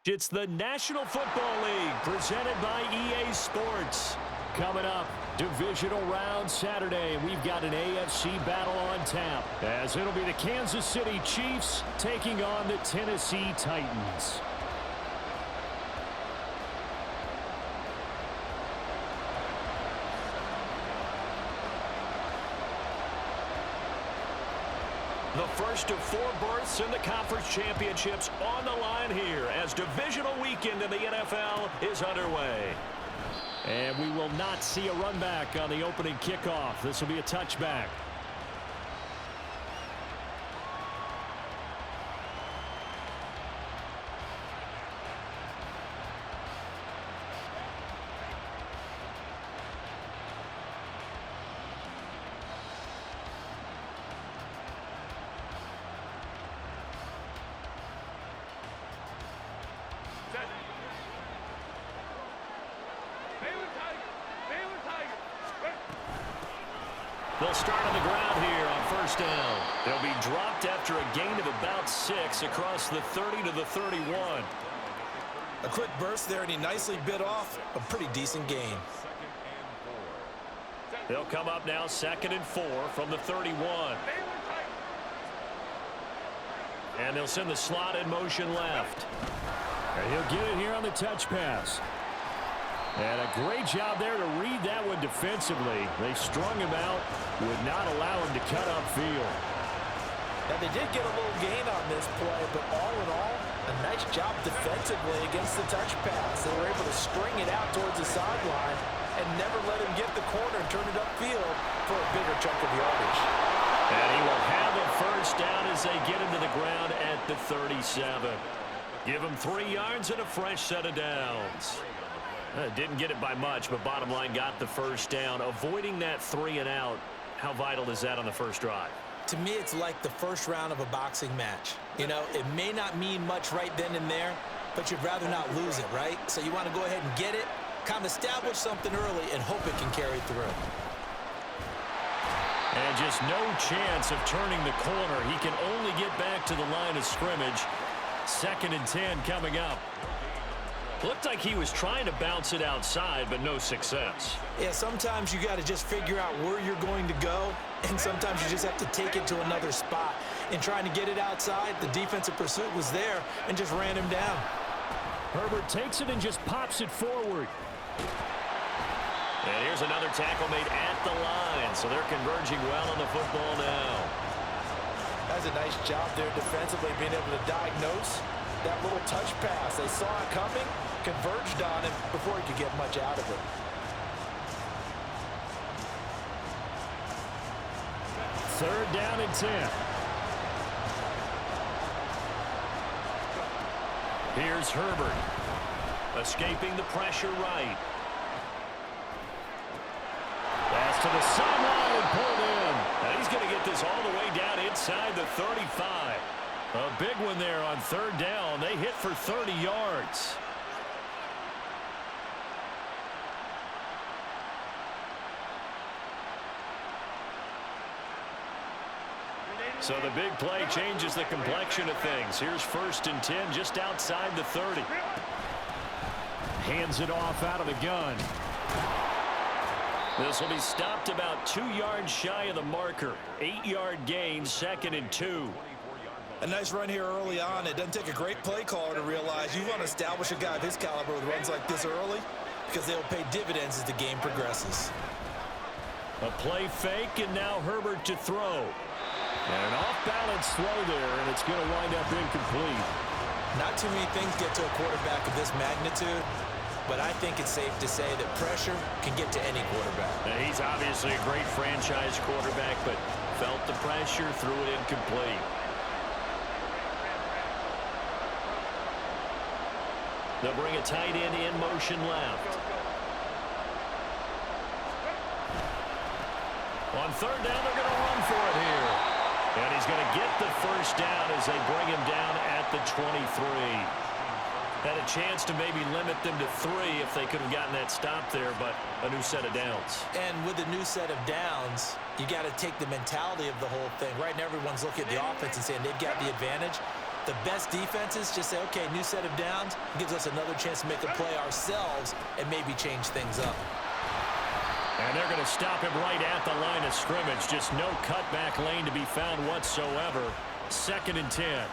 It's the National Football League presented by EA Sports. Coming up, divisional round Saturday. We've got an AFC battle on tap, as it'll be the Kansas City Chiefs taking on the Tennessee Titans. The first of 4 berths in the conference championships on the line here as divisional weekend in the NFL is underway. And we will not see a run back on the opening kickoff. This will be a touchback. They'll start on the ground here on first down. They'll be dropped after a gain of about 6 across the 30 to the 31. A quick burst there, and he nicely bit off a pretty decent gain. They'll come up now 2nd and 4 from the 31. And they'll send the slot in motion left. And he'll get it here on the touch pass. And a great job there to read that one defensively. They strung him out, would not allow him to cut upfield. Now, they did get a little gain on this play, but all in all, a nice job defensively against the touch pass. They were able to string it out towards the sideline and never let him get the corner and turn it upfield for a bigger chunk of yardage. And he will have a first down as they get him to the ground at the 37. Give him 3 yards and a fresh set of downs. Didn't get it by much, but bottom line got the first down. Avoiding that 3 and out, how vital is that on the first drive? To me, it's like the first round of a boxing match. You know, it may not mean much right then and there, but you'd rather not lose it, right? So you want to go ahead and get it, kind of establish something early, and hope it can carry through. And just no chance of turning the corner. He can only get back to the line of scrimmage. 2nd and 10 coming up. Looked like he was trying to bounce it outside, but no success. Yeah, sometimes you got to just figure out where you're going to go, and sometimes you just have to take it to another spot. In trying to get it outside, the defensive pursuit was there and just ran him down. Herbert takes it and just pops it forward. And here's another tackle made at the line, so they're converging well on the football now. That's a nice job there defensively, being able to diagnose that little touch pass. They saw it coming, converged on him before he could get much out of it. Third down and 10. Here's Herbert. Escaping the pressure right. Pass to the sideline and pulled in. And he's going to get this all the way down inside the 35. A big one there on 3rd down. They hit for 30 yards. So the big play changes the complexion of things. Here's 1st and 10 just outside the 30. Hands it off out of the gun. This will be stopped about 2 yards shy of the marker. 8-yard gain, 2nd and 2. A nice run here early on. It doesn't take a great play caller to realize you want to establish a guy of his caliber with runs like this early because they'll pay dividends as the game progresses. A play fake, and now Herbert to throw. And an off-balance throw there, and it's going to wind up incomplete. Not too many things get to a quarterback of this magnitude, but I think it's safe to say that pressure can get to any quarterback. Now, he's obviously a great franchise quarterback, but felt the pressure, threw it incomplete. They'll bring a tight end in motion left. On 3rd down, they're going to run for it here. And he's going to get the first down as they bring him down at the 23. Had a chance to maybe limit them to 3 if they could have gotten that stop there, but a new set of downs. And with a new set of downs, you got to take the mentality of the whole thing. Right now, everyone's looking at the offense and saying they've got the advantage. The best defenses just say, okay, new set of downs, gives us another chance to make a play ourselves and maybe change things up. And they're going to stop him right at the line of scrimmage. Just no cutback lane to be found whatsoever. 2nd and 10.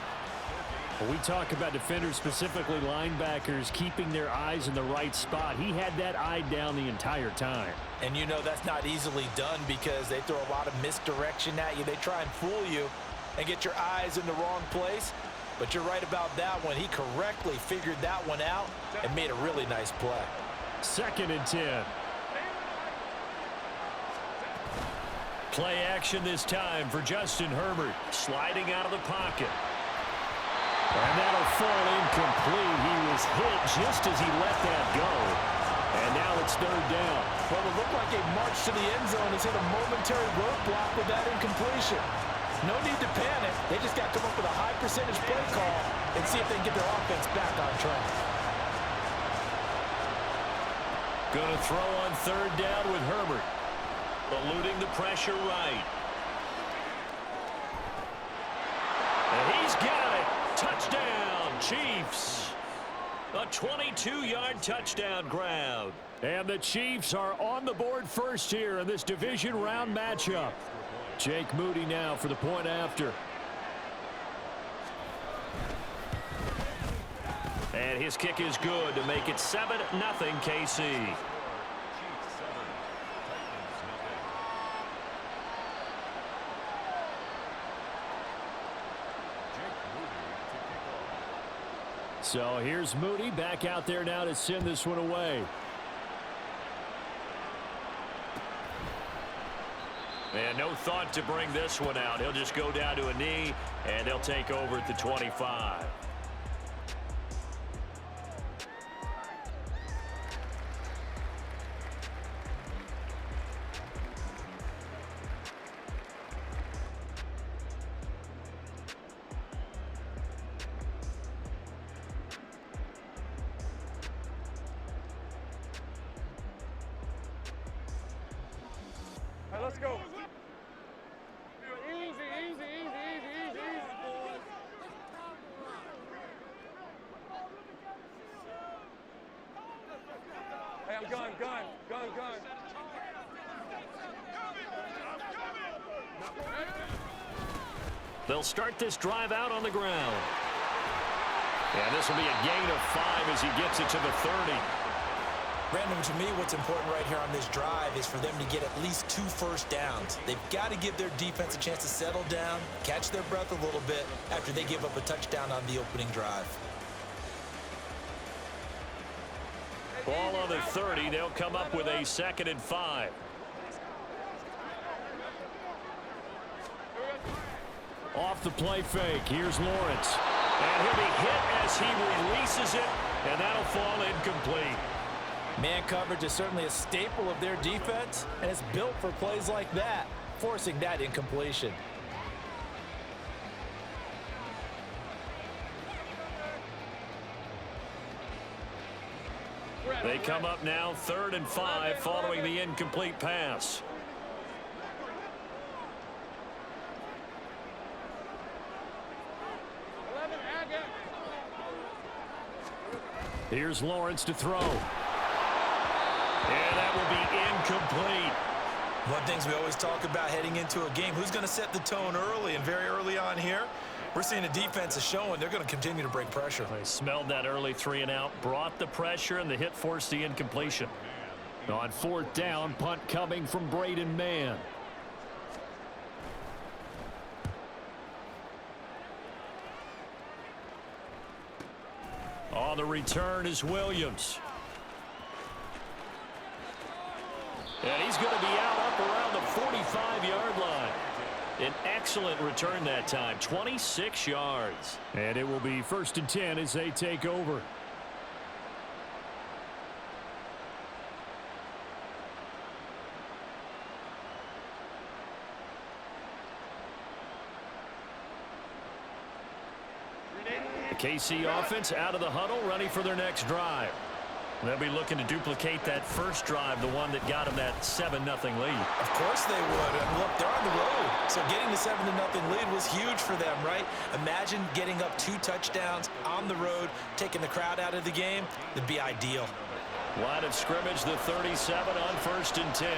When we talk about defenders, specifically linebackers, keeping their eyes in the right spot, he had that eye down the entire time. And you know that's not easily done because they throw a lot of misdirection at you. They try and fool you and get your eyes in the wrong place. But you're right about that one. He correctly figured that one out and made a really nice play. 2nd and 10. Play action this time for Justin Herbert. Sliding out of the pocket. And that'll fall incomplete. He was hit just as he let that go. And now it's 3rd down. Well, it looked like a march to the end zone has hit a momentary roadblock with that incompletion. No need to panic. They just got to come up with a high percentage play call and see if they can get their offense back on track. Going to throw on 3rd down with Herbert. Eluding the pressure right. And he's got it. Touchdown, Chiefs. A 22-yard touchdown ground. And the Chiefs are on the board first here in this division round matchup. Jake Moody now for the point after. And his kick is good to make it 7-0 KC. So here's Moody back out there now to send this one away. And no thought to bring this one out. He'll just go down to a knee, and they'll take over at the 25. Let's go. Easy, easy, easy, easy, easy, boys. Hey, I'm gun. They'll start this drive out on the ground. And this will be a gain of 5 as he gets it to the 30. Brandon, to me, what's important right here on this drive is for them to get at least 2 first downs. They've got to give their defense a chance to settle down, catch their breath a little bit after they give up a touchdown on the opening drive. Ball on the 30. They'll come up with a 2nd and 5. Off the play fake. Here's Lawrence. And he'll be hit as he releases it, and that'll fall incomplete. Man coverage is certainly a staple of their defense, and it's built for plays like that, forcing that incompletion. They come up now 3rd and 5 following the incomplete pass. Here's Lawrence to throw. And that will be incomplete. One of the things we always talk about heading into a game, who's going to set the tone early, and very early on here, we're seeing the defense is showing they're going to continue to break pressure. They smelled that early 3 and out, brought the pressure, and the hit forced the incompletion. On 4th down, punt coming from Braden Mann. On the return is Williams. And he's going to be out up around the 45-yard line. An excellent return that time, 26 yards. And it will be 1st and 10 as they take over. The KC offense out of the huddle, ready for their next drive. They'll be looking to duplicate that first drive, the one that got them that 7-0 lead. Of course they would. And look, they're on the road. So getting the 7-0 lead was huge for them, right? Imagine getting up 2 touchdowns on the road, taking the crowd out of the game. It'd be ideal. Line of scrimmage, the 37 on 1st and 10.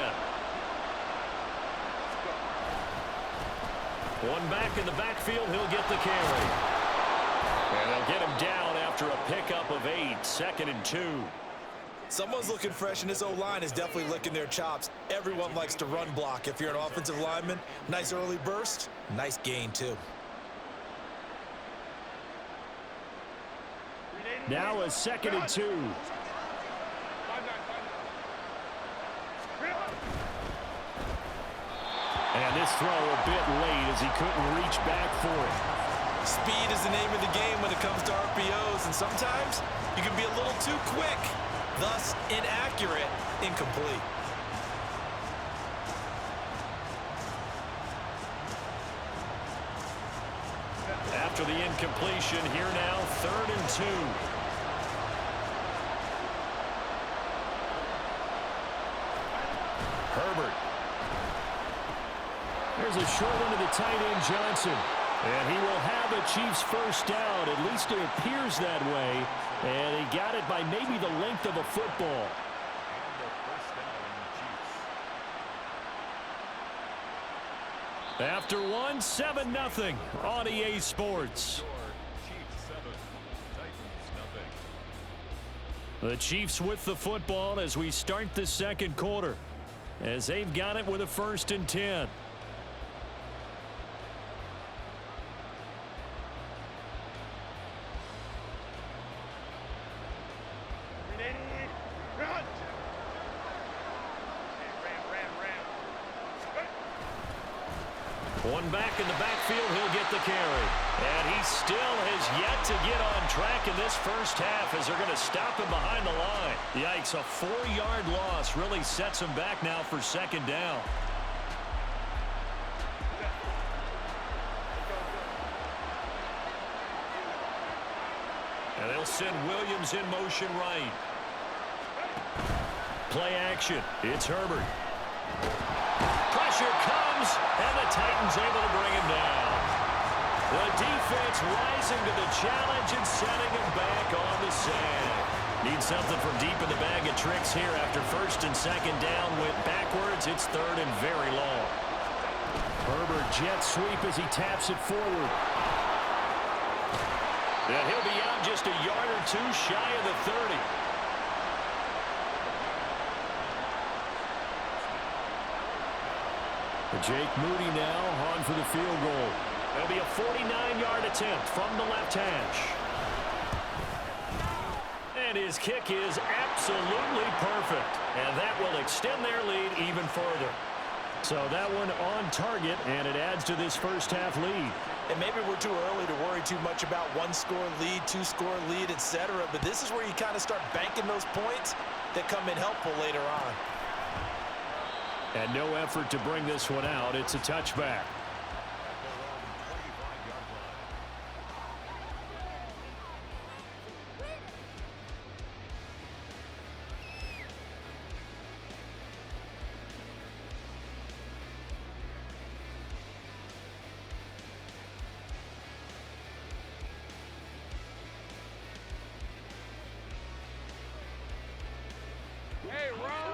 One back in the backfield, he'll get the carry. And they'll get him down after a pickup of 8, 2nd and 2. Someone's looking fresh, and this O-line is definitely licking their chops. Everyone likes to run block. If you're an offensive lineman, nice early burst, nice gain too. Now a 2nd and 2. And this throw a bit late as he couldn't reach back for it. Speed is the name of the game when it comes to RPOs, and sometimes you can be a little too quick, thus inaccurate, incomplete. After the incompletion, here now, 3rd and 2. Herbert. There's a short one to the tight end, Johnson. And he will have a Chiefs first down. At least it appears that way. And he got it by maybe the length of a football. After one, 7-0 on EA Sports. The Chiefs with the football as we start the 2nd quarter, as they've got it with a 1st and 10. One back in the backfield, he'll get the carry. And he still has yet to get on track in this first half as they're going to stop him behind the line. Yikes, a 4-yard loss really sets him back now for 2nd down. And they'll send Williams in motion right. Play action. It's Herbert. Pressure comes, and the Titans able to bring him down. The defense rising to the challenge and setting him back on the sand. Need something from deep in the bag of tricks here after 1st and 2nd down. Went backwards. It's 3rd and very long. Herbert jet sweep as he taps it forward. And he'll be out just a yard or 2 shy of the 30. Jake Moody now on for the field goal. It'll be a 49-yard attempt from the left hash. And his kick is absolutely perfect. And that will extend their lead even further. So that one on target, and it adds to this first half lead. And maybe we're too early to worry too much about 1-score lead, 2-score lead, etc. But this is where you kind of start banking those points that come in helpful later on. And no effort to bring this one out. It's a touchback.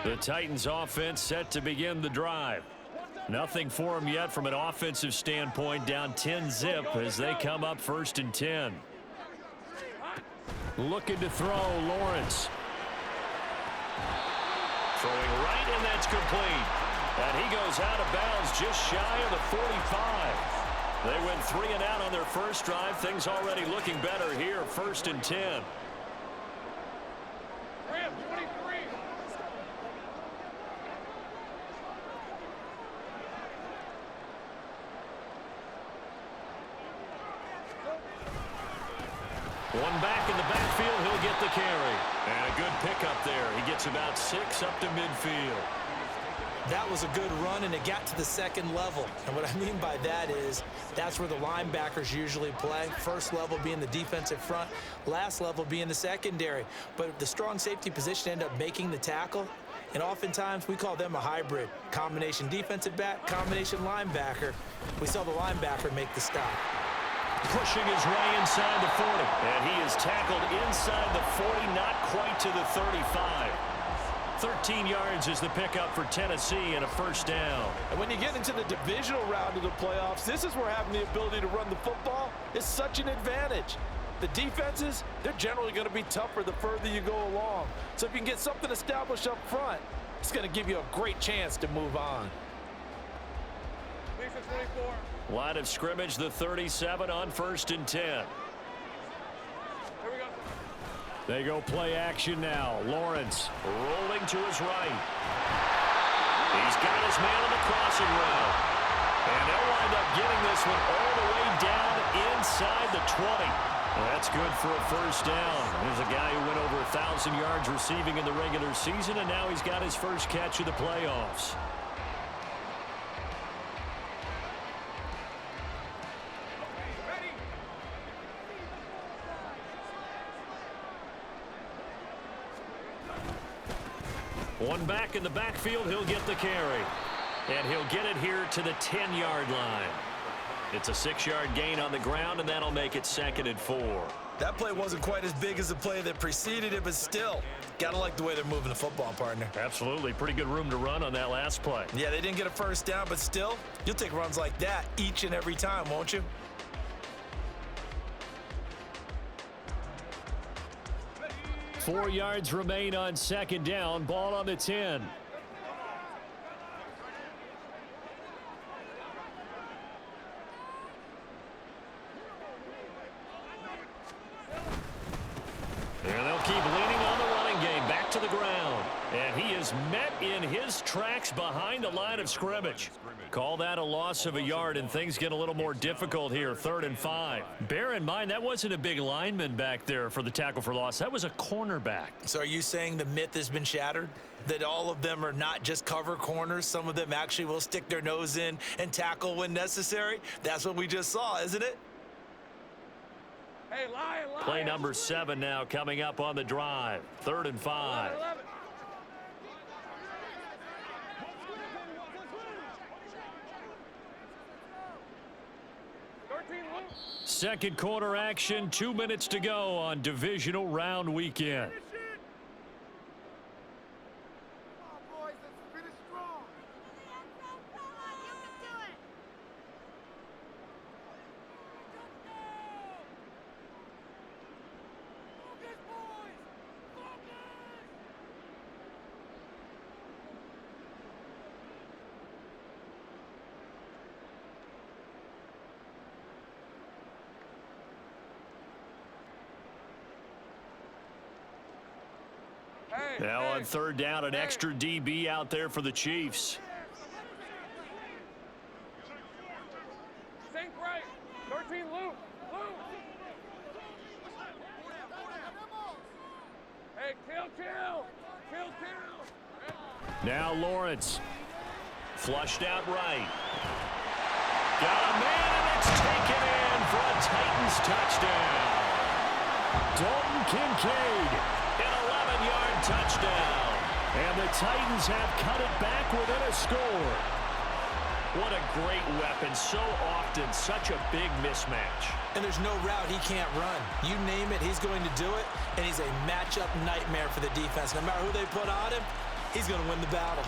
The Titans offense set to begin the drive. Nothing for them yet from an offensive standpoint, down 10-zip as they come up 1st and 10. Looking to throw, Lawrence. Throwing right, and that's complete. And he goes out of bounds just shy of the 45. They went 3 and out on their first drive. Things already looking better here, 1st and 10. One back in the backfield, he'll get the carry. And a good pickup there. He gets about 6 up to midfield. That was a good run, and it got to the second level. And what I mean by that is that's where the linebackers usually play. First level being the defensive front, last level being the secondary. But the strong safety position ended up making the tackle, and oftentimes we call them a hybrid. Combination defensive back, combination linebacker. We saw the linebacker make the stop. Pushing his way inside the 40. And he is tackled inside the 40, not quite to the 35. 13 yards is the pickup for Tennessee and a first down. And when you get into the divisional round of the playoffs, this is where having the ability to run the football is such an advantage. The defenses, they're generally going to be tougher the further you go along. So if you can get something established up front, it's going to give you a great chance to move on. Lisa 24. Line of scrimmage, the 37 on 1st and 10. Here we go. They go play action now. Lawrence Rolling to his right. He's got his man on the crossing route. And they'll wind up getting this one all the way down inside the 20. That's good for a first down. There's a guy who went over 1,000 yards receiving in the regular season, and now he's got his first catch of the playoffs. One back in the backfield, he'll get the carry. And he'll get it here to the 10-yard line. It's a 6-yard gain on the ground, and that'll make it 2nd and 4. That play wasn't quite as big as the play that preceded it, but still, gotta like the way they're moving the football, partner. Absolutely. Pretty good room to run on that last play. Yeah, they didn't get a first down, but still, you'll take runs like that each and every time, won't you? Four yards remain on 2nd down. Ball on the 10. And they'll keep leaning on the running game. Back to the ground. And he is met in his tracks behind the line of scrimmage. Call that a loss of a yard, and things get a little more difficult here. 3rd and 5. Bear in mind, that wasn't a big lineman back there for the tackle for loss. That was a cornerback. So are you saying the myth has been shattered? That all of them are not just cover corners? Some of them actually will stick their nose in and tackle when necessary? That's what we just saw, isn't it? Hey, lion. Play number 7 now coming up on the drive. 3rd and 5. 11. Second quarter action. 2 minutes to go on divisional round weekend. Now on 3rd down, an extra DB out there for the Chiefs. Sink right. 13, Luke. Hey, kill. Now Lawrence. Flushed out right. Got a man, and it's taken in for a Titans touchdown. Dalton Kincaid. An 11-yard touchdown. And the Titans have cut it back within a score. What a great weapon. So often, such a big mismatch. And there's no route he can't run. You name it, he's going to do it, and he's a matchup nightmare for the defense. No matter who they put on him, he's going to win the battle.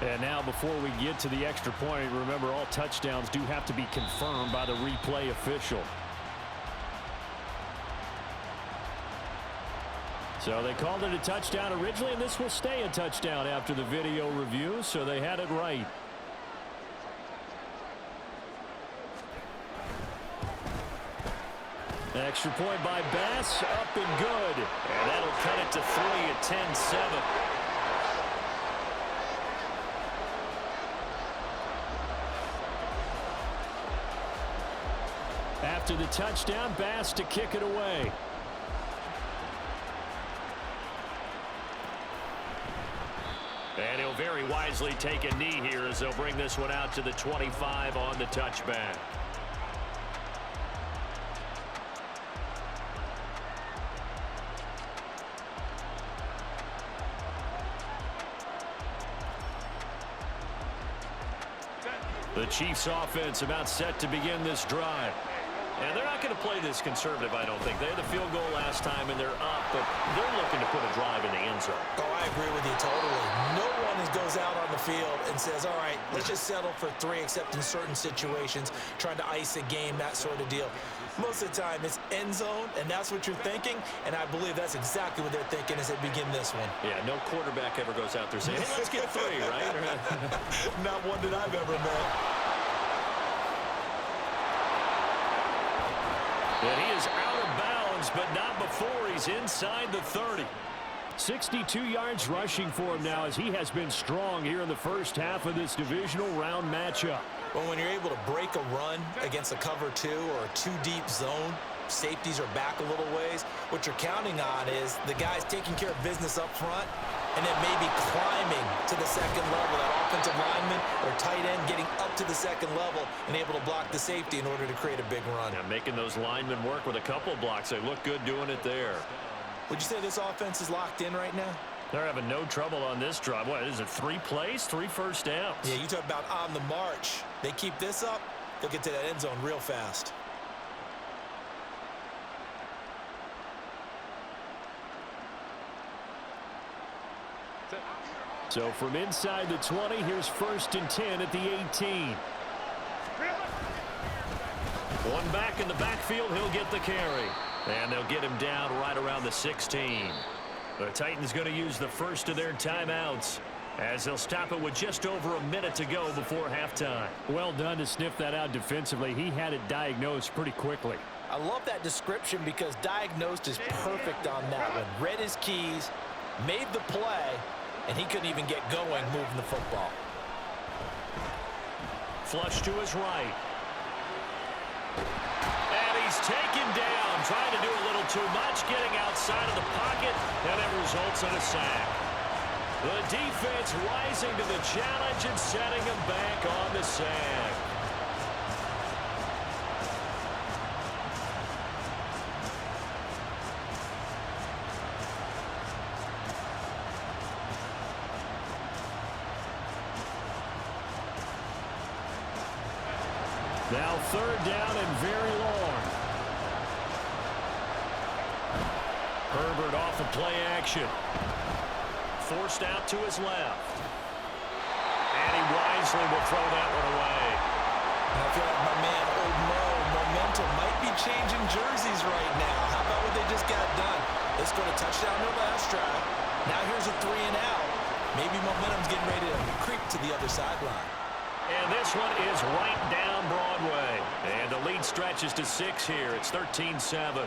And now before we get to the extra point, remember all touchdowns do have to be confirmed by the replay official. So they called it a touchdown originally, and this will stay a touchdown after the video review, so they had it right. Extra point by Bass, up and good. And that'll cut it to 3 at 10-7. After the touchdown, Bass to kick it away. very wisely take a knee here as they'll bring this one out to the 25 on the touchback. The Chiefs offense about set to begin this drive. And they're not going to play this conservative, I don't think. They had the field goal last time, and they're up, but they're looking to put a drive in the end zone. Oh, I agree with you totally. No one goes out on the field and says, all right, let's just settle for 3, except in certain situations, trying to ice a game, that sort of deal. Most of the time, it's end zone, and that's what you're thinking, and I believe that's exactly what they're thinking as they begin this one. Yeah, no quarterback ever goes out there saying, hey, let's get 3, right? Not one that I've ever met. And he is out of bounds, but not before he's inside the 30. 62 yards rushing for him now as he has been strong here in the first half of this divisional round matchup. Well, when you're able to break a run against a cover 2 or a 2-deep zone, safeties are back a little ways. What you're counting on is the guys taking care of business up front and then maybe climbing to the second level, that offensive lineman or tight end getting up to the second level and able to block the safety in order to create a big run. Now making those linemen work with a couple blocks. They look good doing it there. Would you say this offense is locked in right now? They're having no trouble on this drive. What is it, 3 plays, 3 first downs? Yeah, you talk about on the march. They keep this up, they'll get to that end zone real fast. So from inside the 20, here's 1st and 10 at the 18. One back in the backfield, he'll get the carry. And they'll get him down right around the 16. The Titans going to use the first of their timeouts as they'll stop it with just over a minute to go before halftime. Well done to sniff that out defensively. He had it diagnosed pretty quickly. I love that description because diagnosed is perfect on that one. Read his keys, made the play, and he couldn't even get going moving the football. Flush to his right. And he's taken down, trying to do a little too much, getting outside of the pocket, and it results in a sack. The defense rising to the challenge and setting him back on the sack. Now 3rd down and very long. Herbert off of play action. Forced out to his left. And he wisely will throw that one away. And I feel like my man, Old Mo, momentum might be changing jerseys right now. How about what they just got done? They scored a touchdown in their last drive. Now here's a 3 and out. Maybe momentum's getting ready to creep to the other sideline. And this one is right down Broadway. And the lead stretches to 6 here. It's 13-7.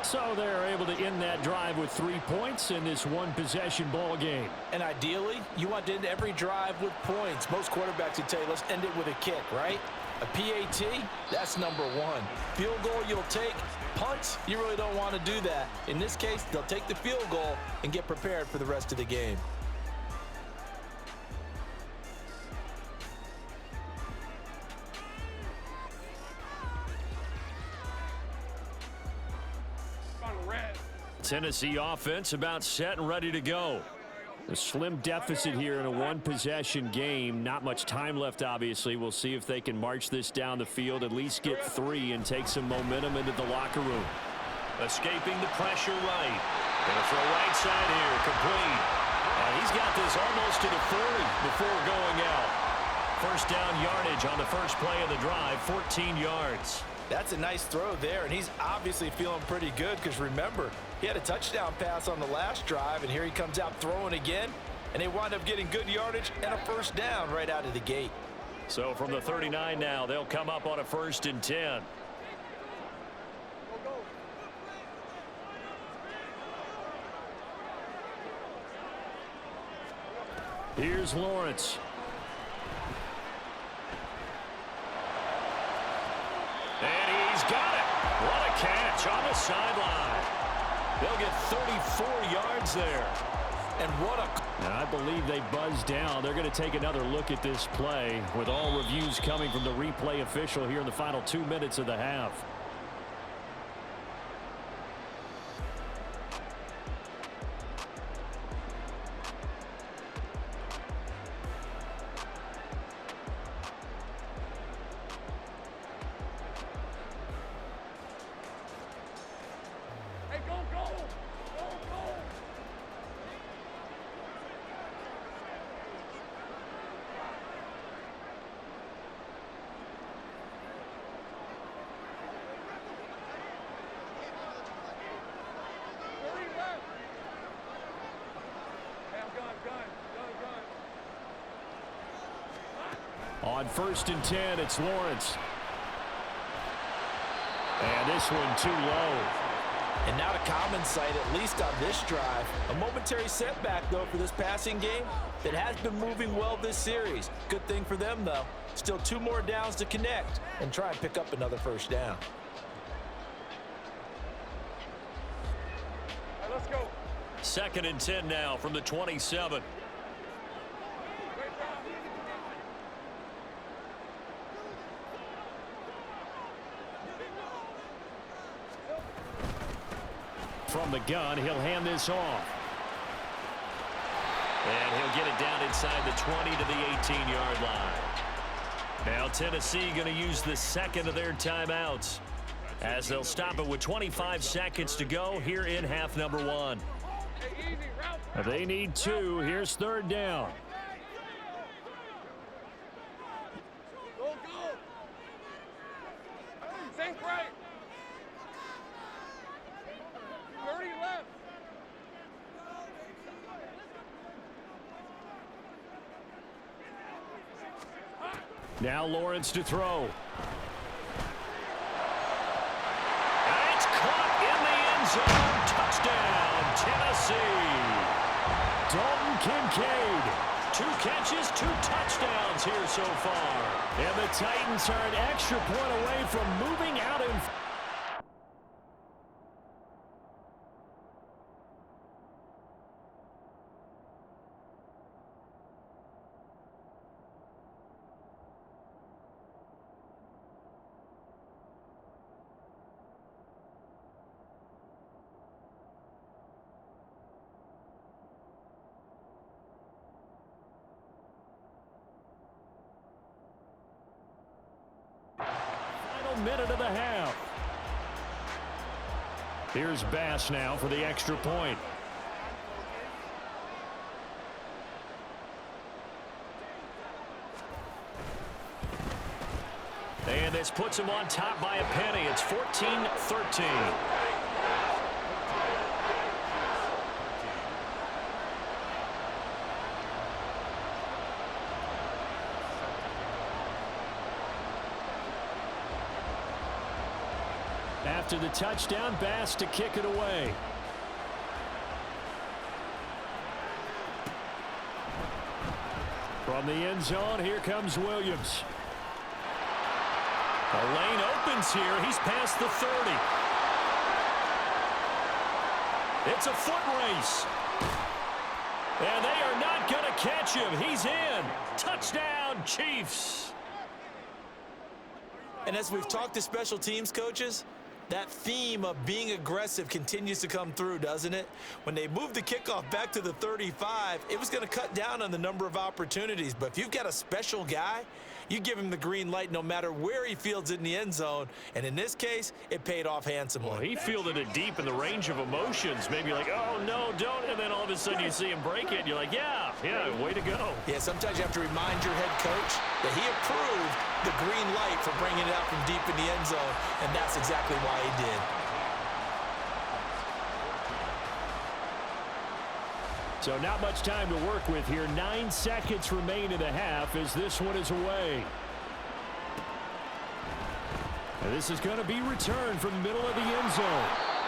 So they're able to end that drive with 3 points in this one-possession ball game. And ideally, you want to end every drive with points. Most quarterbacks would tell you, let's end it with a kick, right? A PAT, that's number 1. Field goal you'll take. Punts, you really don't want to do that. In this case, they'll take the field goal and get prepared for the rest of the game. Tennessee offense about set and ready to go. A slim deficit here in a one-possession game. Not much time left, obviously. We'll see if they can march this down the field, at least get 3, and take some momentum into the locker room. Escaping the pressure right. Gonna throw right side here, complete. And he's got this almost to the 40 before going out. First down yardage on the first play of the drive, 14 yards. That's a nice throw there, and he's obviously feeling pretty good because, remember, he had a touchdown pass on the last drive, and here he comes out throwing again, and they wind up getting good yardage and a first down right out of the gate. So from the 39 now, they'll come up on a 1st and 10. Here's Lawrence. And he's got it. What a catch on the sideline. They'll get 34 yards there. And what a... And I believe they buzzed down. They're going to take another look at this play with all reviews coming from the replay official here in the final 2 minutes of the half. Hey, go, go! Go, go! Hurry left! Hey, I'm gun. On 1st and 10, it's Lawrence. And this one too low. And not a common sight, at least on this drive. A momentary setback, though, for this passing game that has been moving well this series. Good thing for them, though. Still 2 more downs to connect and try and pick up another first down. Hey, let's go. 2nd and 10 now from the 27. Great job. From the gun, he'll hand this off. And he'll get it down inside the 20 to the 18-yard line. Now Tennessee going to use the second of their timeouts as they'll stop it with 25 seconds to go here in half number 1. Hey, easy, route. They need 2. Here's 3rd down. Go, go! Think right! 30 left! Now Lawrence to throw. And it's caught in the end zone. Touchdown, Tennessee. Dalton Kincaid. 2 catches, 2 touchdowns here so far. And the Titans are an extra point away from moving out in... minute of the half. Here's Bass now for the extra point. And this puts him on top by a penny. It's 14-13. After the touchdown, Bass to kick it away. From the end zone, here comes Williams. The lane opens here. He's past the 30. It's a foot race. And they are not going to catch him. He's in. Touchdown, Chiefs. And as we've talked to special teams coaches, that theme of being aggressive continues to come through, doesn't it? When they moved the kickoff back to the 35, it was going to cut down on the number of opportunities. But if you've got a special guy, you give him the green light no matter where he fields it in the end zone. And in this case, it paid off handsomely. Well, he fielded it deep in the range of emotions. Maybe like, oh, no, don't. And then all of a sudden you see him break it. And you're like, yeah, way to go. Yeah, sometimes you have to remind your head coach that he approved the green light for bringing it out from deep in the end zone. And that's exactly why he did. So not much time to work with here. 9 seconds remain in the half as this one is away. And this is going to be returned from the middle of the end zone.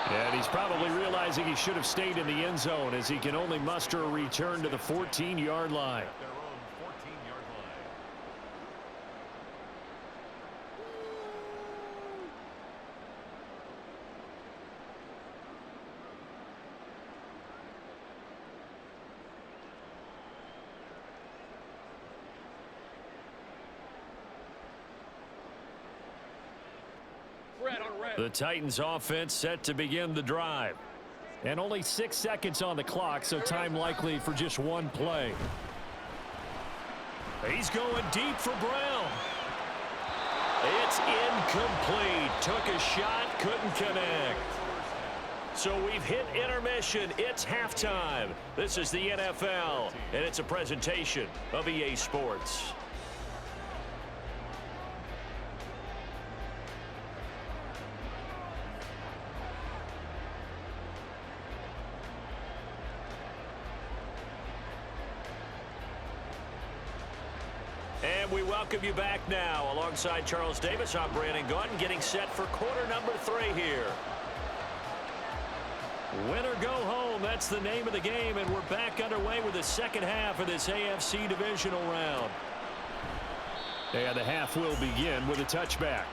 And he's probably realizing he should have stayed in the end zone as he can only muster a return to the 14-yard line. The Titans offense set to begin the drive. And only 6 seconds on the clock, so time likely for just one play. He's going deep for Brown. It's incomplete. Took a shot, couldn't connect. So we've hit intermission. It's halftime. This is the NFL, and it's a presentation of EA Sports. And we welcome you back now. Alongside Charles Davis, I'm Brandon Gunn, getting set for quarter number 3 here. Win or go home, that's the name of the game, and we're back underway with the second half of this AFC divisional round. And the half will begin with a touchback.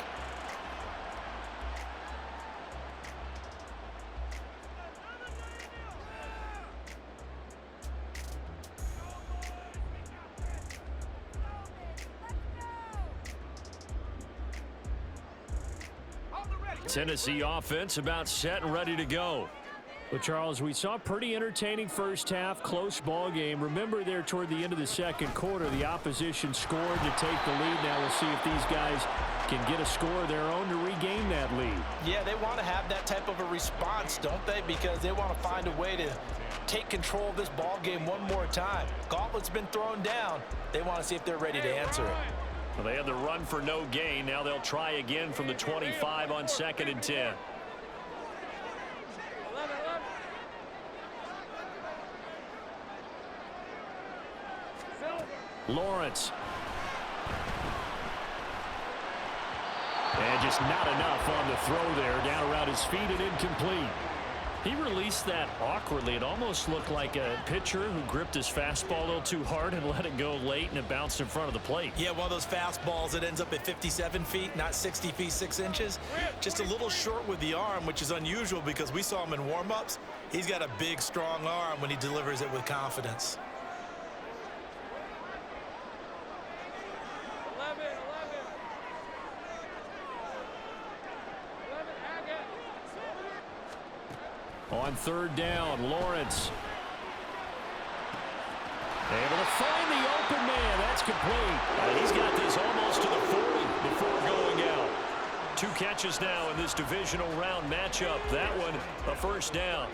Tennessee offense about set and ready to go. Well, Charles, we saw a pretty entertaining first half, close ball game. Remember there toward the end of the second quarter, the opposition scored to take the lead. Now we'll see if these guys can get a score of their own to regain that lead. Yeah, they want to have that type of a response, don't they? Because they want to find a way to take control of this ball game one more time. Gauntlet's been thrown down. They want to see if they're ready to answer it. Well, they had the run for no gain. Now they'll try again from the 25 on 2nd and 10. Lawrence. And just not enough on the throw there. Down around his feet and incomplete. He released that awkwardly. It almost looked like a pitcher who gripped his fastball a little too hard and let it go late, and it bounced in front of the plate. Yeah, one of those fastballs that ends up at 57 feet, not 60 feet, 6 inches. Just a little short with the arm, which is unusual because we saw him in warm-ups. He's got a big, strong arm when he delivers it with confidence. 11. On 3rd down, Lawrence. Able to find the open man. That's complete. He's got this almost to the 40 before going out. 2 catches now in this divisional round matchup. That one, a first down.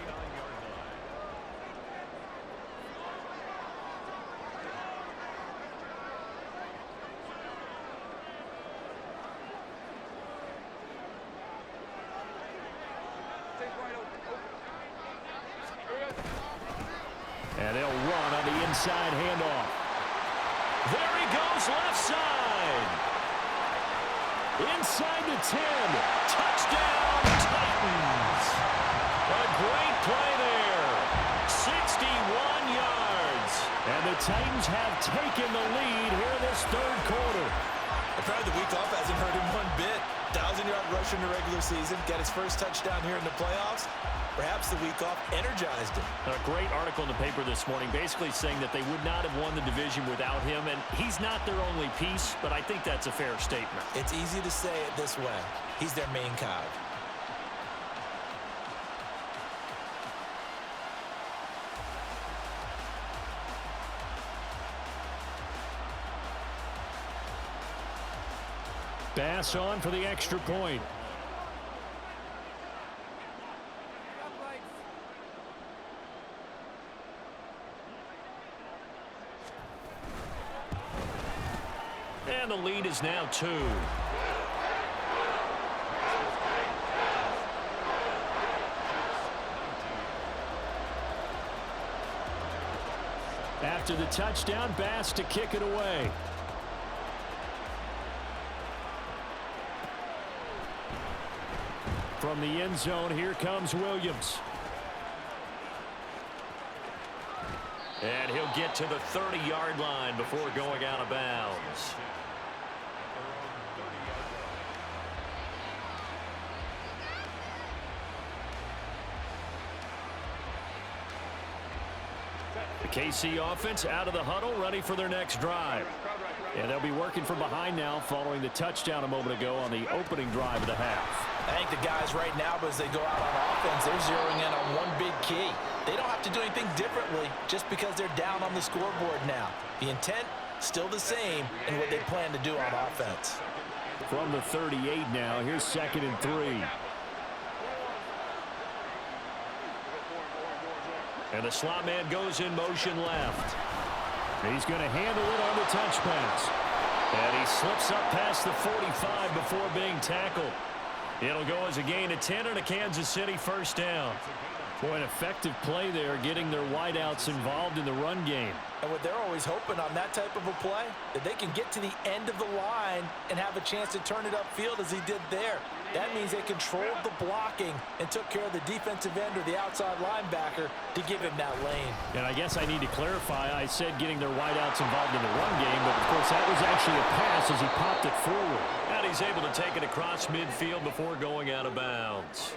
And they'll run on the inside handoff. There he goes, left side. Inside the 10. Touchdown, Titans. A great play there. 61 yards. And the Titans have taken the lead here in this 3rd quarter. Probably the week off hasn't hurt him one bit. 1,000-yard rush in the regular season. Got his first touchdown here in the playoffs. Perhaps the week off energized him. A great article in the paper this morning basically saying that they would not have won the division without him, and he's not their only piece, but I think that's a fair statement. It's easy to say it this way. He's their main cog. Bass on for the extra point. And the lead is now 2. After the touchdown, Bass to kick it away. From the end zone, here comes Williams. And he'll get to the 30-yard line before going out of bounds. The KC offense out of the huddle, ready for their next drive. And they'll be working from behind now following the touchdown a moment ago on the opening drive of the half. I think the guys right now, as they go out on offense, they're zeroing in on one big key. They don't have to do anything differently just because they're down on the scoreboard now. The intent, still the same in what they plan to do on offense. From the 38 now, here's 2nd and 3. And the slot man goes in motion left. He's going to handle it on the touch pass. And he slips up past the 45 before being tackled. It'll go as a gain of 10 and a Kansas City first down. Boy, an effective play there, getting their wideouts involved in the run game. And what they're always hoping on that type of a play, that they can get to the end of the line and have a chance to turn it upfield as he did there. That means they controlled the blocking and took care of the defensive end or the outside linebacker to give him that lane. And I guess I need to clarify, I said getting their wideouts involved in the run game, but of course that was actually a pass as he popped it forward. And he's able to take it across midfield before going out of bounds.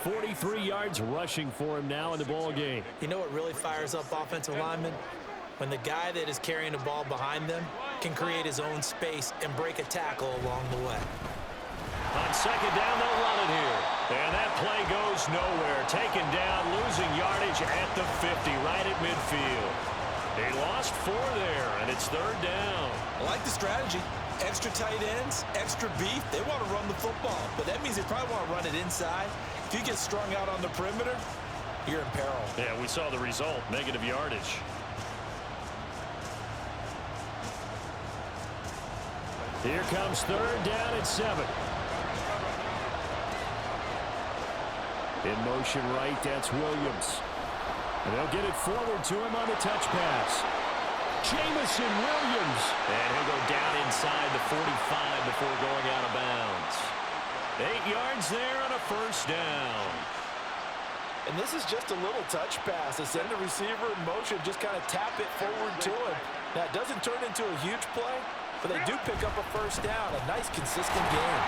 43 yards rushing for him now in the ball game. You know what really fires up offensive linemen? When the guy that is carrying the ball behind them can create his own space and break a tackle along the way. On second down, they'll run it here. And that play goes nowhere. Taken down, losing yardage at the 50, right at midfield. They lost 4 there, and it's 3rd down. I like the strategy. Extra tight ends, extra beef. They want to run the football, but that means they probably want to run it inside. If you get strung out on the perimeter, you're in peril. Yeah, we saw the result, negative yardage. Here comes 3rd down at 7. In motion right, that's Williams. And they'll get it forward to him on the touch pass. Jamison Williams. And he'll go down inside the 45 before going out of bounds. 8 yards there on a first down. And this is just a little touch pass. They send the receiver in motion, just kind of tap it forward to him. Now, it doesn't turn into a huge play, but they do pick up a first down. A nice, consistent game.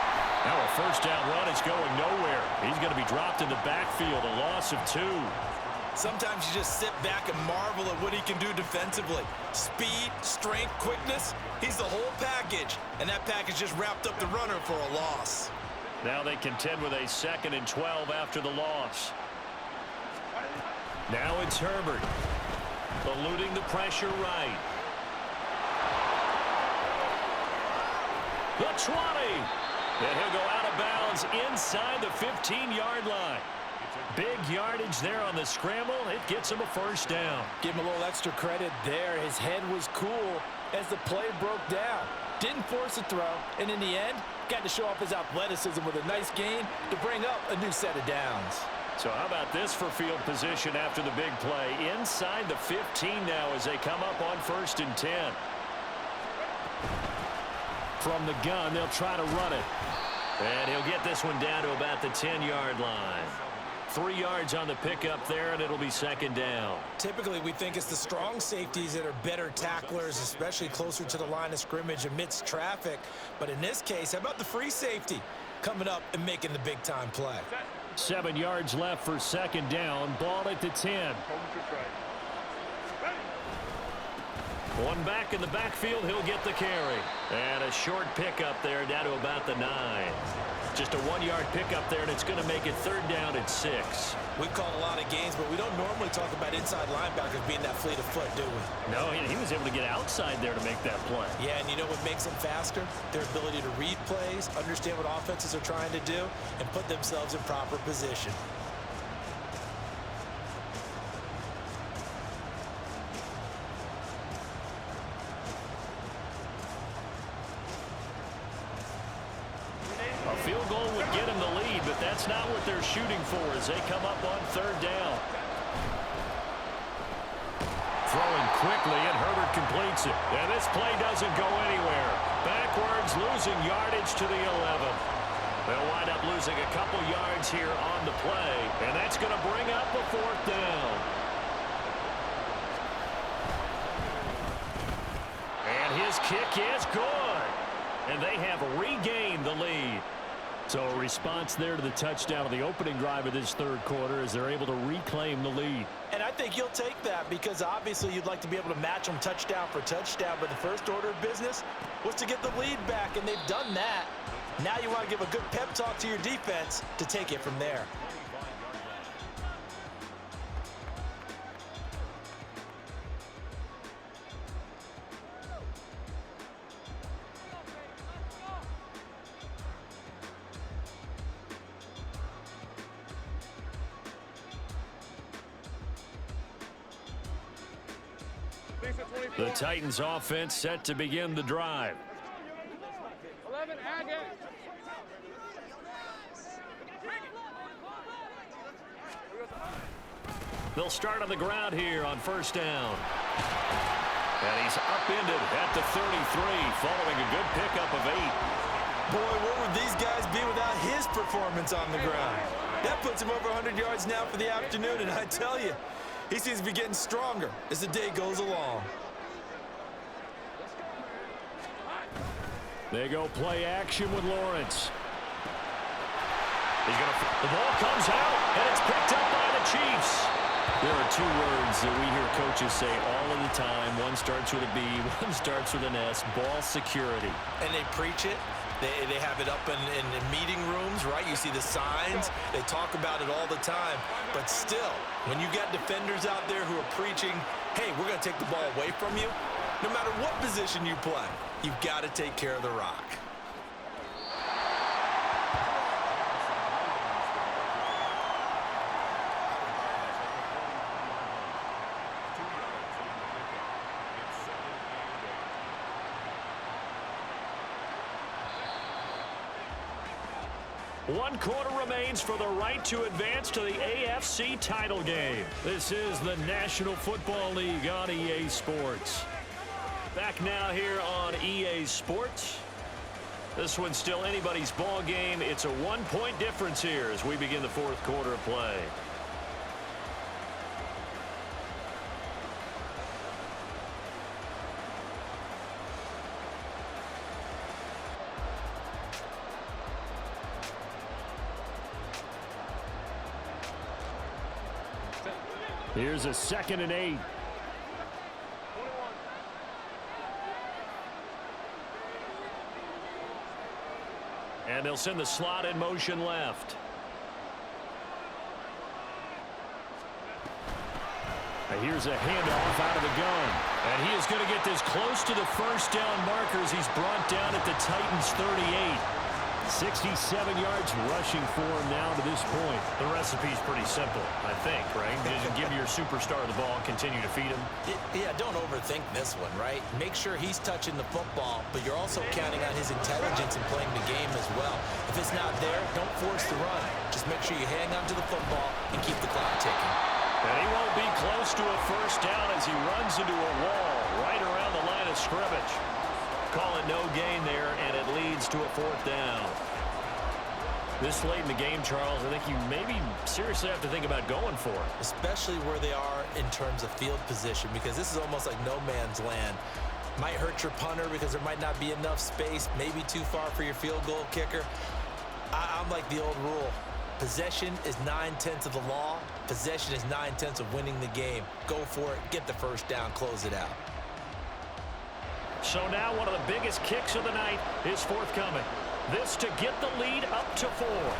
Now a first down run is going nowhere. He's going to be dropped in the backfield, a loss of 2. Sometimes you just sit back and marvel at what he can do defensively. Speed, strength, quickness, he's the whole package. And that package just wrapped up the runner for a loss. Now they contend with a 2nd and 12 after the loss. Now it's Herbert, eluding the pressure right. The 20. And he'll go out of bounds inside the 15-yard line. Big yardage there on the scramble. It gets him a first down. Give him a little extra credit there. His head was cool as the play broke down. Didn't force a throw, and in the end, got to show off his athleticism with a nice gain to bring up a new set of downs. So how about this for field position after the big play? Inside the 15 now as they come up on 1st and 10. From the gun, they'll try to run it. And he'll get this one down to about the 10-yard line. 3 yards on the pickup there, and it'll be 2nd down. Typically, we think it's the strong safeties that are better tacklers, especially closer to the line of scrimmage amidst traffic. But in this case, how about the free safety coming up and making the big-time play? 7 yards left for 2nd down. Ball at the 10. One back in the backfield, he'll get the carry. And a short pickup there down to about the 9. Just a 1-yard pickup there, and it's going to make it 3rd down at 6. We've called a lot of games, but we don't normally talk about inside linebackers being that fleet of foot, do we? No, he was able to get outside there to make that play. Yeah, and you know what makes them faster? Their ability to read plays, understand what offenses are trying to do, and put themselves in proper position. A field goal would get him the lead, but that's not what they're shooting for as they come up on 3rd down. Throwing quickly, and Herbert completes it. And this play doesn't go anywhere. Backwards, losing yardage to the 11. They'll wind up losing a couple yards here on the play, and that's going to bring up a 4th down. And his kick is good. And they have regained the lead. So a response there to the touchdown of the opening drive of this 3rd quarter as they're able to reclaim the lead. And I think you'll take that because obviously you'd like to be able to match them touchdown for touchdown, but the first order of business was to get the lead back, and they've done that. Now you want to give a good pep talk to your defense to take it from there. The Titans offense set to begin the drive. 11, Agate. They'll start on the ground here on first down. And he's upended at the 33 following a good pickup of 8. Boy, where would these guys be without his performance on the ground? That puts him over 100 yards now for the afternoon, and I tell you, he seems to be getting stronger as the day goes along. They go play action with Lawrence. The ball comes out, and it's picked up by the Chiefs. There are two words that we hear coaches say all of the time. One starts with a B, one starts with an S, ball security. And they preach it. They have it up in meeting rooms, right? You see the signs. They talk about it all the time. But still, when you got defenders out there who are preaching, hey, we're going to take the ball away from you, no matter what position you play, you've got to take care of the rock. One quarter remains for the right to advance to the AFC title game. This is the National Football League on EA Sports. Back now here on EA Sports. This one's still anybody's ball game. It's a 1-point difference here as we begin the fourth quarter of play. Here's a 2nd and 8. And they'll send the slot in motion left. And here's a handoff out of the gun. And he is going to get this close to the first down markers. He's brought down at the Titans' 38. 67 yards rushing for him now to this point. The recipe's pretty simple, I think, right? Just give your superstar the ball, continue to feed him. Yeah, don't overthink this one, right? Make sure he's touching the football, but you're also counting on his intelligence in playing the game as well. If it's not there, don't force the run. Just make sure you hang on to the football and keep the clock ticking. And he won't be close to a first down as he runs into a wall right around the line of scrimmage. Call it no gain there, and it leads to a fourth down. This late in the game, Charles, I think you maybe seriously have to think about going for it. Especially where they are in terms of field position, because this is almost like no man's land. Might hurt your punter because there might not be enough space, maybe too far for your field goal kicker. I'm like the old rule. Possession is 9/10 of the law. Possession is 9/10 of winning the game. Go for it, get the first down, close it out. So now one of the biggest kicks of the night is forthcoming. This to get the lead up to 4.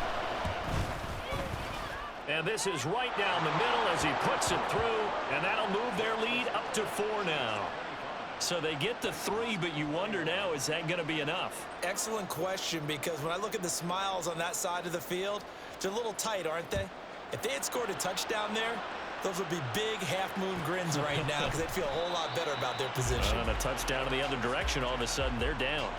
And this is right down the middle as he puts it through, and that'll move their lead up to 4 now. So they get the 3, but you wonder now, is that going to be enough? Excellent question, because when I look at the smiles on that side of the field, they're a little tight, aren't they? If they had scored a touchdown there, those would be big half-moon grins right now because they'd feel a whole lot better about their position. And a touchdown in the other direction, all of a sudden they're down.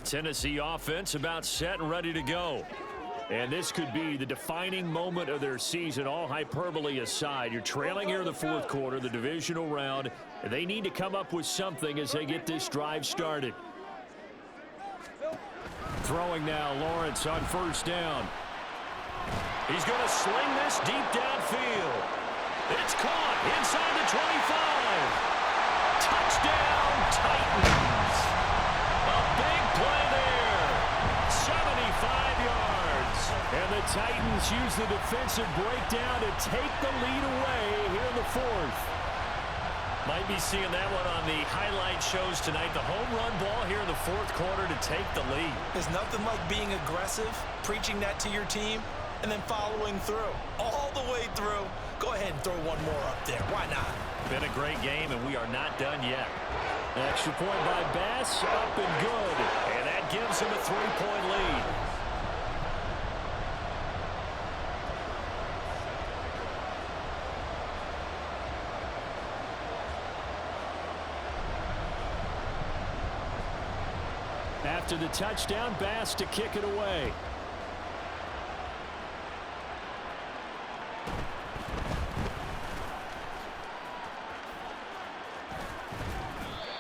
Tennessee offense about set and ready to go. And this could be the defining moment of their season, all hyperbole aside. You're trailing here in the fourth quarter, the divisional round. They need to come up with something as they get this drive started. Throwing now, Lawrence on first down. He's going to sling this deep downfield. It's caught inside the 25. Touchdown, Titans. A big play there. 75 yards. And And the Titans use the defensive breakdown to take the lead away here in the fourth. Might be seeing that one on the highlight shows tonight. The home run ball here in the fourth quarter to take the lead. There's nothing like being aggressive, preaching that to your team, and then following through. All the way through. Go ahead and throw one more up there. Why not? Been a great game, and we are not done yet. Extra point by Bass, up and good. And that gives him a 3-point lead. After the touchdown, Bass to kick it away.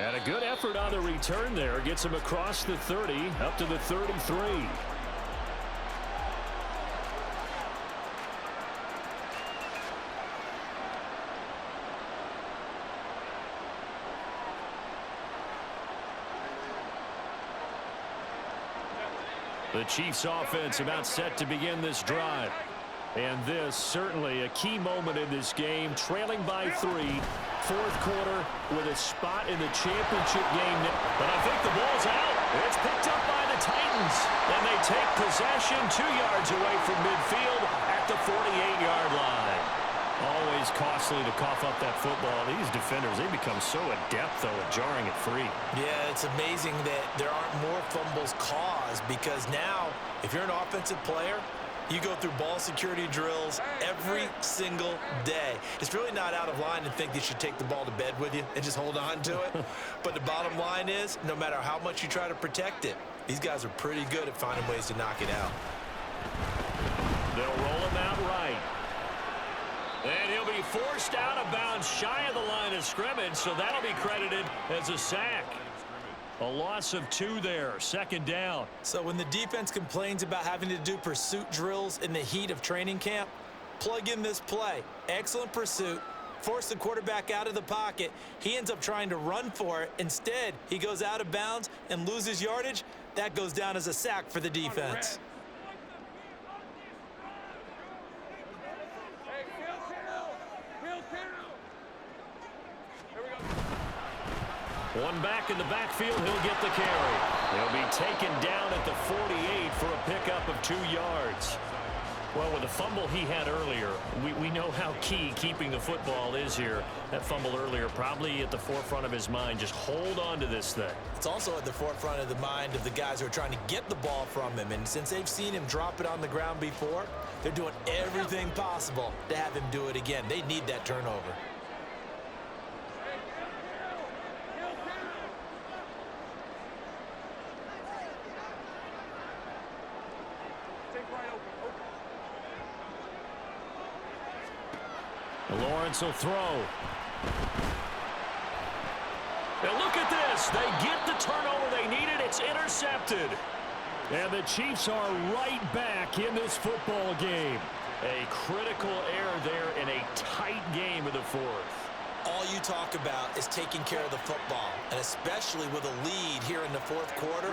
And a good effort on the return there. Gets him across the 30, up to the 33. The Chiefs offense about set to begin this drive. And this certainly a key moment in this game, trailing by 3, fourth quarter with a spot in the championship game. But I think the ball's out. It's picked up by the Titans. And they take possession 2 yards away from midfield at the 48-yard line. Always costly to cough up that football. These defenders, they become so adept, though, at jarring it free. Yeah, it's amazing that there aren't more fumbles caused, because now, if you're an offensive player, you go through ball security drills every single day. It's really not out of line to think you should take the ball to bed with you and just hold on to it. But the bottom line is, no matter how much you try to protect it, these guys are pretty good at finding ways to knock it out. They'll roll him out right. And he'll be forced out of bounds shy of the line of scrimmage, so that'll be credited as a sack. A loss of 2 there, second down. So when the defense complains about having to do pursuit drills in the heat of training camp, plug in this play. Excellent pursuit. Force the quarterback out of the pocket. He ends up trying to run for it. Instead, he goes out of bounds and loses yardage. That goes down as a sack for the defense. One back in the backfield, he'll get the carry. He'll be taken down at the 48 for a pickup of 2 yards. Well, with the fumble he had earlier, we know how key keeping the football is here. That fumble earlier probably at the forefront of his mind. Just hold on to this thing. It's also at the forefront of the mind of the guys who are trying to get the ball from him. And since they've seen him drop it on the ground before, they're doing everything possible to have him do it again. They need that turnover. Lawrence will throw. Now look at this. They get the turnover they needed. It's intercepted. And the Chiefs are right back in this football game. A critical error there in a tight game of the fourth. All you talk about is taking care of the football, and especially with a lead here in the fourth quarter,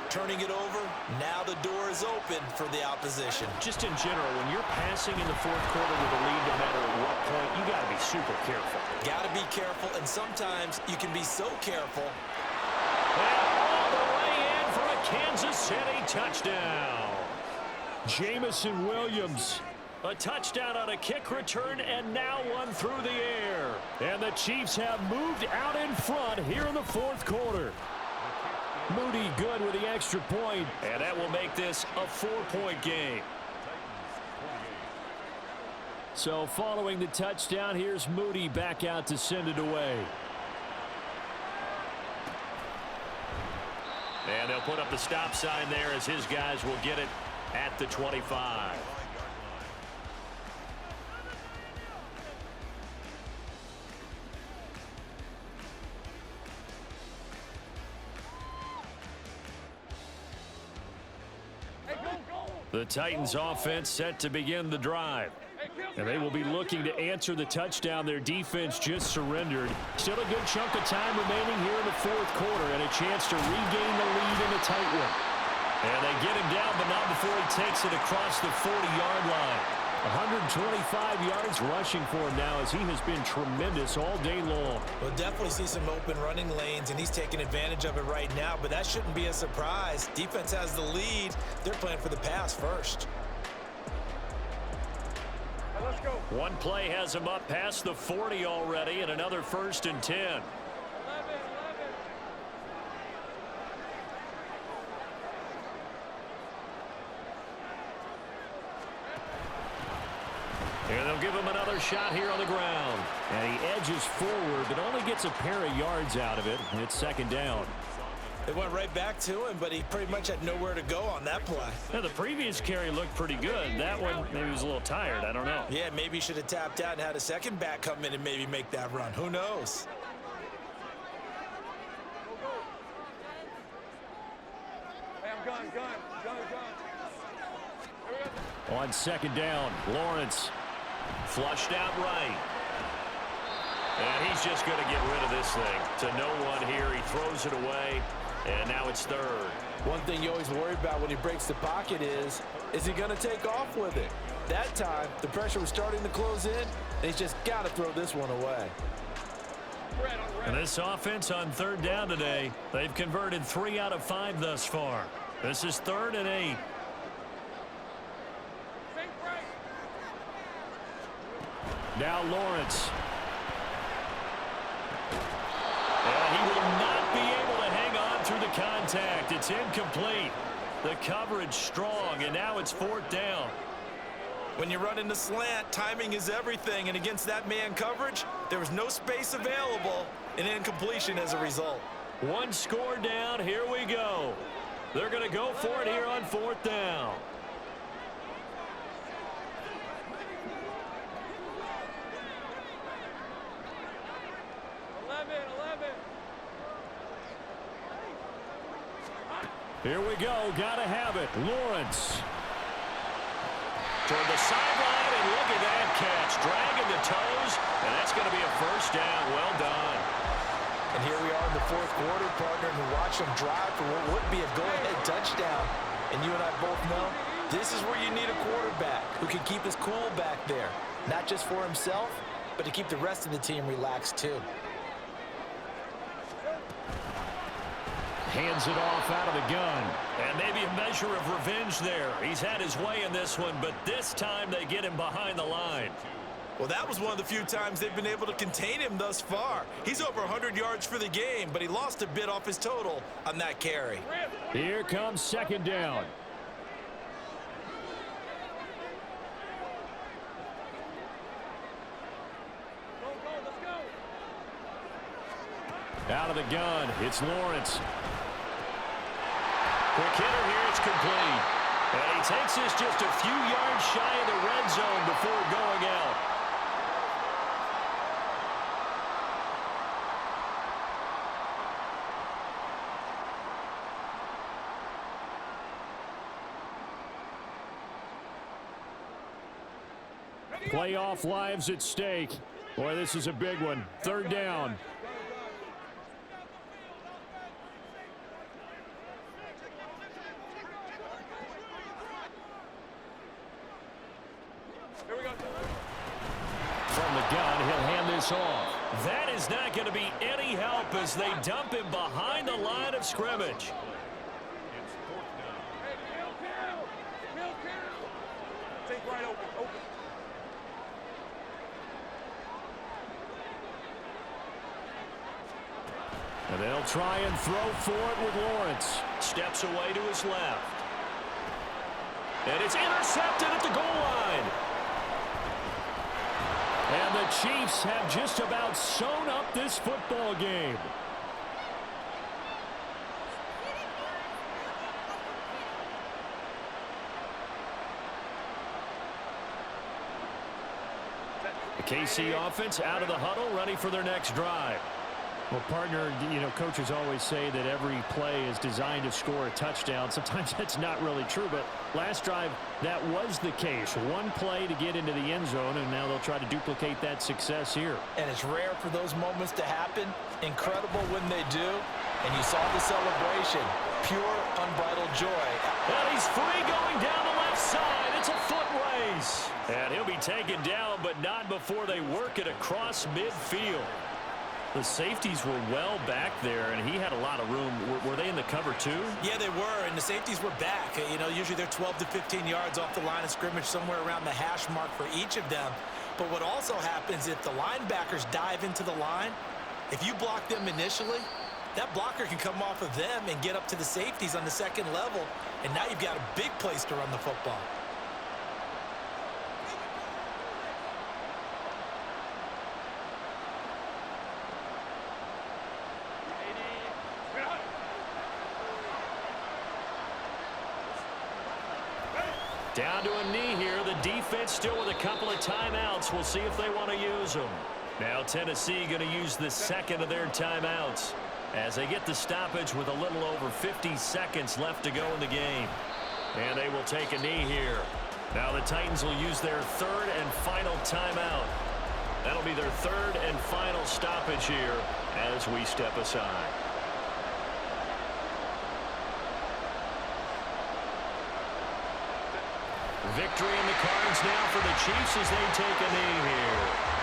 turning it over, now the door is open for the opposition. Just in general, when you're passing in the fourth quarter with a lead, no matter at what point, you got to be super careful. Got to be careful, and sometimes you can be so careful. And all the way in for a Kansas City touchdown. Jamison Williams. A touchdown on a kick return, and now one through the air. And the Chiefs have moved out in front here in the fourth quarter. Moody good with the extra point. And that will make this a 4-point game. So following the touchdown, here's Moody back out to send it away. And they'll put up the stop sign there as his guys will get it at the 25. The Titans offense set to begin the drive. And they will be looking to answer the touchdown their defense just surrendered. Still a good chunk of time remaining here in the fourth quarter and a chance to regain the lead in a tight one. And they get him down, but not before he takes it across the 40-yard line. 125 yards rushing for him now as he has been tremendous all day long. We'll definitely see some open running lanes, and he's taking advantage of it right now, but that shouldn't be a surprise. Defense has the lead. They're playing for the pass first. Let's go. One play has him up past the 40 already, and another 1st and 10. 11. And they'll give him another shot here on the ground. And he edges forward, but only gets a pair of yards out of it, and it's 2nd down. It went right back to him, but he pretty much had nowhere to go on that play. Now, the previous carry looked pretty good. That one, maybe he was a little tired. I don't know. Yeah, maybe he should have tapped out and had a second back come in and maybe make that run. Who knows? Hey, I'm gun. Here we go. On 2nd down, Lawrence. Flushed out right. And he's just going to get rid of this thing to no one here. He throws it away, and now it's 3rd. One thing you always worry about when he breaks the pocket is he going to take off with it? That time, the pressure was starting to close in, and he's just got to throw this one away. And this offense on 3rd down today, they've converted 3 out of 5 thus far. This is 3rd and 8. Now Lawrence. And he will not be able to hang on through the contact. It's incomplete. The coverage strong, and now it's 4th down. When you run in the slant, timing is everything, and against that man coverage, there was no space available, and incompletion as a result. One score down. Here we go. They're going to go for it here on 4th down. Here we go. Gotta have it. Lawrence. Toward the sideline, and look at that catch. Dragging the toes, and that's going to be a 1st down. Well done. And here we are in the 4th quarter, partner, and watch him drive for what would be a go-ahead touchdown. And you and I both know this is where you need a quarterback who can keep his cool back there. Not just for himself, but to keep the rest of the team relaxed too. Hands it off out of the gun. And maybe a measure of revenge there. He's had his way in this one, but this time they get him behind the line. Well, that was one of the few times they've been able to contain him thus far. He's over 100 yards for the game, but he lost a bit off his total on that carry. Here comes 2nd down. Let's go. Out of the gun, it's Lawrence. Quick hitter here, it's complete. And he takes this just a few yards shy of the red zone before going out. Playoff lives at stake. Boy, this is a big one. 3rd down. From the gun, he'll hand this off. That is not going to be any help as they dump him behind the line of scrimmage. Take right open. And they'll try and throw for it with Lawrence. Steps away to his left. And it's intercepted at the goal line. And the Chiefs have just about sewn up this football game. The KC offense out of the huddle, ready for their next drive. Well, partner, you know, coaches always say that every play is designed to score a touchdown. Sometimes that's not really true, but last drive, that was the case. One play to get into the end zone, and now they'll try to duplicate that success here. And it's rare for those moments to happen. Incredible when they do. And you saw the celebration. Pure, unbridled joy. And he's free going down the left side. It's a foot race. And he'll be taken down, but not before they work it across midfield. The safeties were well back there, and he had a lot of room. Were they in the cover too? Yeah, they were, and the safeties were back. You know, usually they're 12 to 15 yards off the line of scrimmage, somewhere around the hash mark for each of them. But what also happens if the linebackers dive into the line, if you block them initially, that blocker can come off of them and get up to the safeties on the second level, and now you've got a big place to run the football. Down to a knee here. The defense still with a couple of timeouts. We'll see if they want to use them. Now Tennessee going to use the second of their timeouts as they get the stoppage with a little over 50 seconds left to go in the game. And they will take a knee here. Now the Titans will use their third and final timeout. That'll be their third and final stoppage here as we step aside. Victory in the cards now for the Chiefs as they take a knee here.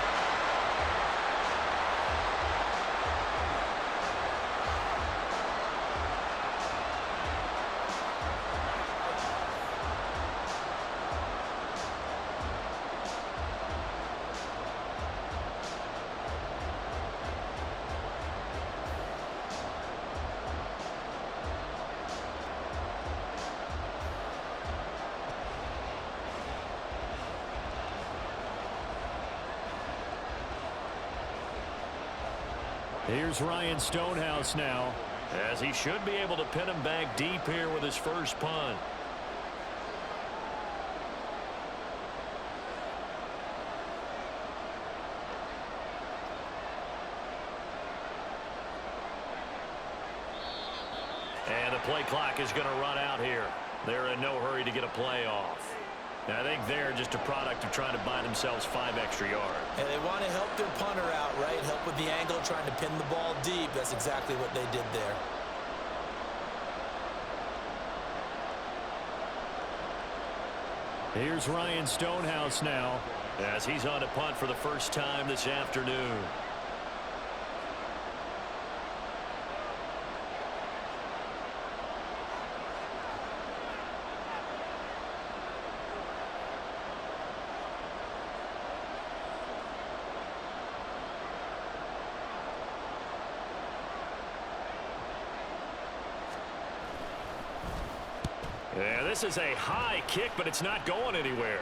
Here's Ryan Stonehouse now, as he should be able to pin him back deep here with his first punt. And the play clock is going to run out here. They're in no hurry to get a play off. And I think they're just a product of trying to buy themselves 5 extra yards. And they want to help their punter out, right? Help with the angle, trying to pin the ball deep. That's exactly what they did there. here's Ryan Stonehouse now, as he's on to punt for the first time this afternoon. Yeah, this is a high kick, but it's not going anywhere.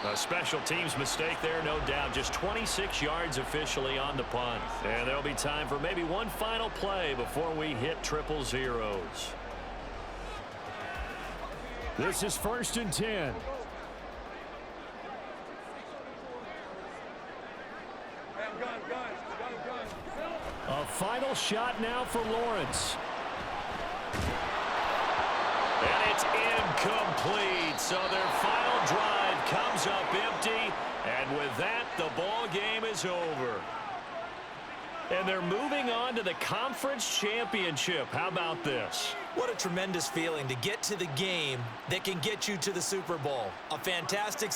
A special teams mistake there, no doubt. Just 26 yards officially on the punt. And there'll be time for maybe one final play before we hit triple zeros. This is 1st and 10. A final shot now for Lawrence. And it's incomplete. So their final drive comes up empty. And with that, the ball game is over. And they're moving on to the conference championship. How about this? What a tremendous feeling to get to the game that can get you to the Super Bowl. A fantastic